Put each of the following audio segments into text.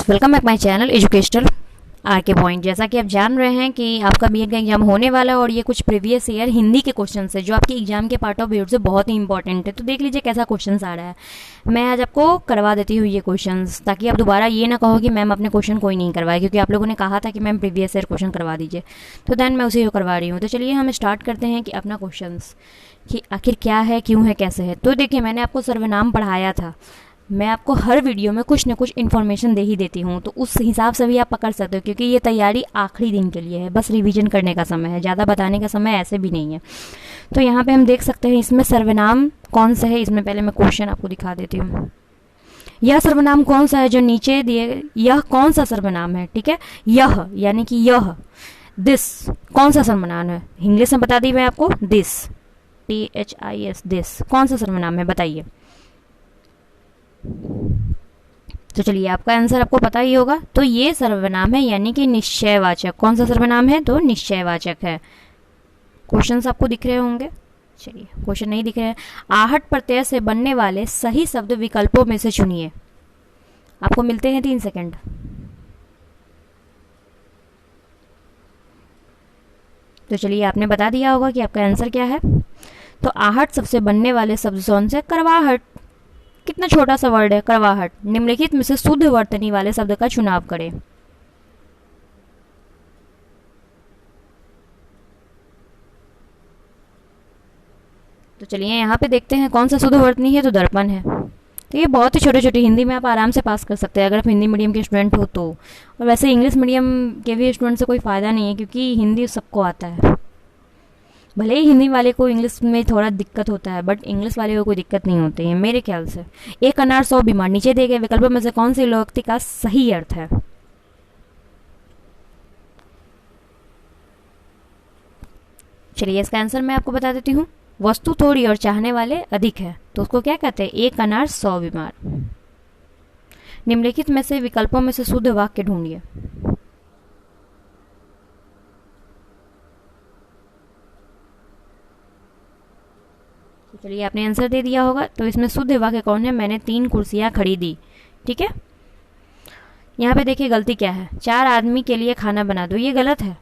Welcome back my channel educational R K point. जैसा कि आप जान रहे हैं कि आपका बीएड का एग्जाम होने वाला है और ये कुछ प्रीवियस ईयर हिंदी के क्वेश्चन है जो आपके एग्जाम के पार्ट ऑफ व्यू से बहुत ही इंपॉर्टेंट है। तो देख लीजिए कैसा क्वेश्चन आ रहा है। मैं आज आपको करवा देती हूँ ये क्वेश्चन, ताकि आप दोबारा ये ना कहो कि मैम अपने क्वेश्चन कोई नहीं करवाए, क्योंकि आप लोगों ने कहा था कि मैम प्रीवियस ईयर क्वेश्चन करवा दीजिए, तो देन मैं उसे करवा रही हूँ। तो चलिए हम स्टार्ट करते हैं कि अपना क्वेश्चन कि आखिर क्या है, क्यों है, कैसे है। तो देखिए, मैंने आपको सर्वनाम पढ़ाया था। मैं आपको हर वीडियो में कुछ न कुछ इन्फॉर्मेशन दे ही देती हूँ, तो उस हिसाब से भी आप पकड़ सकते हो, क्योंकि ये तैयारी आखिरी दिन के लिए है, बस रिवीजन करने का समय है, ज़्यादा बताने का समय ऐसे भी नहीं है। तो यहाँ पे हम देख सकते हैं इसमें सर्वनाम कौन सा है। इसमें पहले मैं क्वेश्चन आपको दिखा देती हूँ। यह सर्वनाम कौन सा है जो नीचे दिए, यह कौन सा सर्वनाम है। ठीक है, यह यानी कि यह, दिस कौन सा सर्वनाम है। इंग्लिश में बता दी मैं आपको, दिस, THIS, दिस कौन सा सर्वनाम है, बताइए। तो चलिए, आपका आंसर आपको पता ही होगा। तो ये सर्वनाम है, यानी कि निश्चयवाचक। कौन सा सर्वनाम है, तो निश्चयवाचक है। क्वेश्चंस आपको दिख रहे होंगे। चलिए, क्वेश्चन नहीं दिख रहे हैं। आहट प्रत्यय से बनने वाले सही शब्द विकल्पों में से चुनिए। आपको मिलते हैं 3 सेकंड। तो चलिए, आपने बता दिया होगा कि आपका आंसर क्या है। तो आहट सबसे बनने वाले शब्द कौन से, करवाहट। कितना छोटा सा वर्ड है, करवाहट। निम्नलिखित में से शुद्ध वर्तनी वाले शब्द का चुनाव करें। तो चलिए, यहाँ पे देखते हैं कौन सा शुद्ध वर्तनी है, तो दर्पण है। तो ये बहुत ही छोटे छोटे, हिंदी में आप आराम से पास कर सकते हैं अगर आप हिंदी मीडियम के स्टूडेंट हो तो। और वैसे इंग्लिश मीडियम के भी स्टूडेंट से कोई फ़ायदा नहीं है, क्योंकि हिंदी सबको आता है। भले ही हिंदी वाले को इंग्लिश में थोड़ा दिक्कत होता है, बट इंग्लिश वाले को कोई दिक्कत नहीं होती है मेरे ख्याल से। एक अनार 100 बीमार। नीचे दिए गए विकल्पों में से कौन सी लोकोक्ति का सही अर्थ है। चलिए, इसका आंसर मैं आपको बता देती हूँ। वस्तु थोड़ी और चाहने वाले अधिक है, तो उसको क्या कहते हैं, एक अनार 100 बीमार। निम्नलिखित में से विकल्पों में से शुद्ध वाक्य ढूंढिए। चलिए, आपने आंसर दे दिया होगा। तो इसमें शुद्ध वाक्य कौन है, मैंने 3 कुर्सियां खरीदी। ठीक है, यहाँ पे देखिए गलती क्या है। 4 आदमी के लिए खाना बना दो, ये गलत है।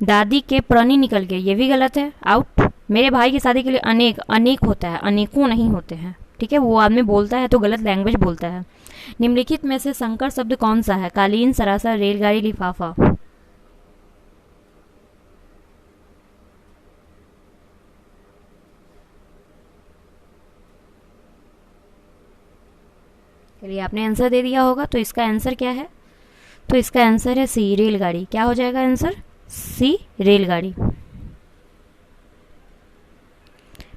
दादी के प्राणी निकल गए, ये भी गलत है, आउट। मेरे भाई की शादी के लिए अनेक, अनेक होता है, अनेकों नहीं होते हैं। ठीक है, वो आदमी बोलता है तो गलत लैंग्वेज बोलता है। निम्नलिखित में से संकर शब्द कौन सा है, कालीन, सरासर, रेलगाड़ी, लिफाफा। चलिए, आपने आंसर दे दिया होगा। तो इसका आंसर क्या है, तो इसका आंसर है सी, रेलगाड़ी। क्या हो जाएगा आंसर, सी, रेलगाड़ी।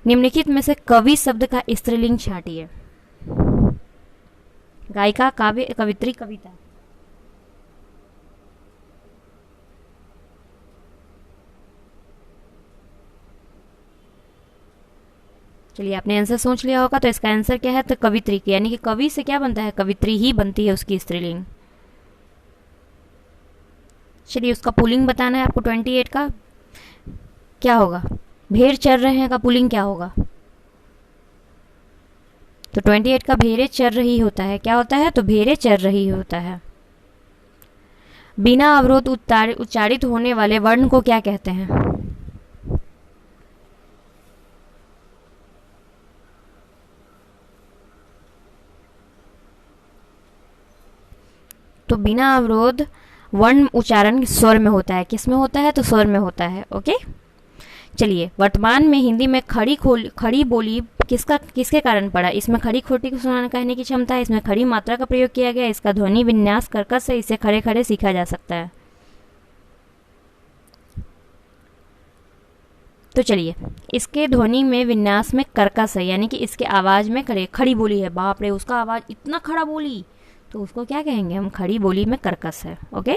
निम्नलिखित में से कवि शब्द का स्त्रीलिंग छांटिए। गायिका, काव्य, कवित्री, कविता। चलिए, आपने आंसर सोच लिया होगा। तो इसका आंसर क्या है, तो कवित्री, यानी कि कवि से क्या बनता है, कवित्री ही बनती है उसकी स्त्रीलिंग। चलिए, उसका पुल्लिंग बताना है आपको। 28 का क्या होगा, भेड़ चर रहे हैं का पुल्लिंग क्या होगा। तो 28 का भेड़े चर रही होता है, क्या होता है, तो भेड़े चर रही होता है। बिना अवरोध उच्चारित होने वाले वर्ण को क्या कहते हैं। तो बिना अवरोध वर्ण उच्चारण स्वर में होता है। किस में होता है, तो स्वर में होता है। ओके, चलिए, वर्तमान में हिंदी में खड़ी बोली किसके कारण पड़ा। इसमें खड़ी खोटी को सुनाना कहने की क्षमता है। इसमें खड़ी मात्रा का प्रयोग किया गया। इसका ध्वनि विन्यास कर्कश है। इसे खड़े खड़े सीखा जा सकता है। तो चलिए, इसके ध्वनि में विन्यास में कर्कश है, यानी कि इसके आवाज में खड़ी बोली है। बाप रे, उसका आवाज इतना खड़ा बोली, तो उसको क्या कहेंगे हम, खड़ी बोली में कर्कश है। ओके,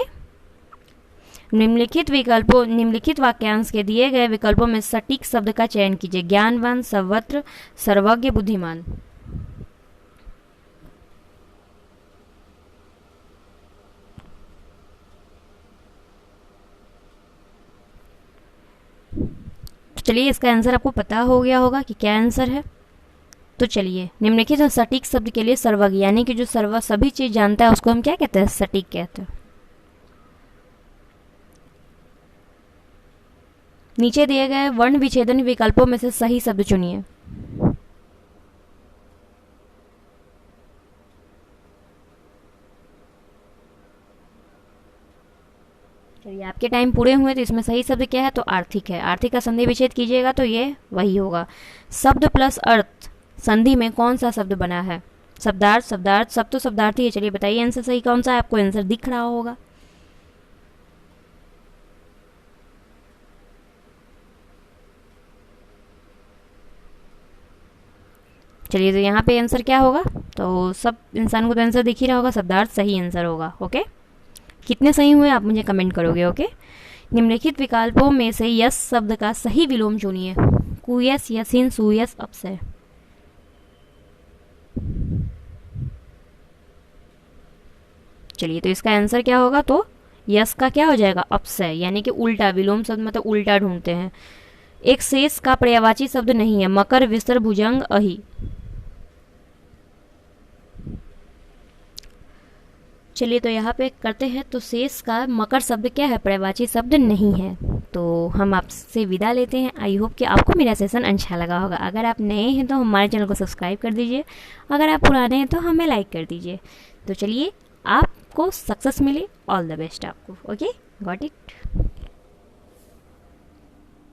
निम्नलिखित वाक्यांश के दिए गए विकल्पों में सटीक शब्द का चयन कीजिए। ज्ञानवान, सर्वत्र, सर्वज्ञ, बुद्धिमान। तो चलिए, इसका आंसर आपको पता हो गया होगा कि क्या आंसर है। तो चलिए, निम्नलिखित सटीक शब्द के लिए सर्वज्ञ यानी कि जो सर्व सभी चीज जानता है उसको हम क्या कहते हैं? सटीक कहते हैं। नीचे दिए गए वर्ण विच्छेदन विकल्पों में से सही शब्द चुनिए। चलिए, आपके टाइम पूरे हुए तो इसमें सही शब्द क्या है? तो आर्थिक है। आर्थिक का संधि विच्छेद कीजिएगा तो ये वही होगा। शब्द प्लस अर्थ संधि में कौन सा शब्द बना है? शब्दार्थ, शब्दार्थ, सब तो शब्दार्थ ही है। चलिए बताइए आंसर सही कौन सा है? आपको आंसर दिख रहा होगा। चलिए, तो यहाँ पे आंसर क्या होगा? तो सब इंसान को तो आंसर दिख ही रहा होगा, शब्दार्थ सही आंसर होगा। ओके, कितने सही हुए आप मुझे कमेंट करोगे। ओके, निम्नलिखित विकल्पों में से यस शब्द का सही विलोम चुनिए। कुयस, यसिन, सुयस, अपसय। चलिए, तो इसका आंसर क्या होगा? तो यस का क्या हो जाएगा? अपसय, यानी कि उल्टा। विलोम शब्द मतलब उल्टा ढूंढते हैं। एक शेष का पर्यायवाची शब्द नहीं है। मकर, विस्तर, भुजंग, अहि। चलिए, तो यहाँ पे करते हैं। तो शेष का मकर शब्द क्या है? पर्यायवाची शब्द नहीं है। तो हम आपसे विदा लेते हैं। आई होप कि आपको मेरा सेशन अच्छा लगा होगा। अगर आप नए हैं तो हमारे चैनल को सब्सक्राइब कर दीजिए। अगर आप पुराने हैं तो हमें लाइक कर दीजिए। तो चलिए, आपको सक्सेस मिले। ऑल द बेस्ट आपको। Okay, got it.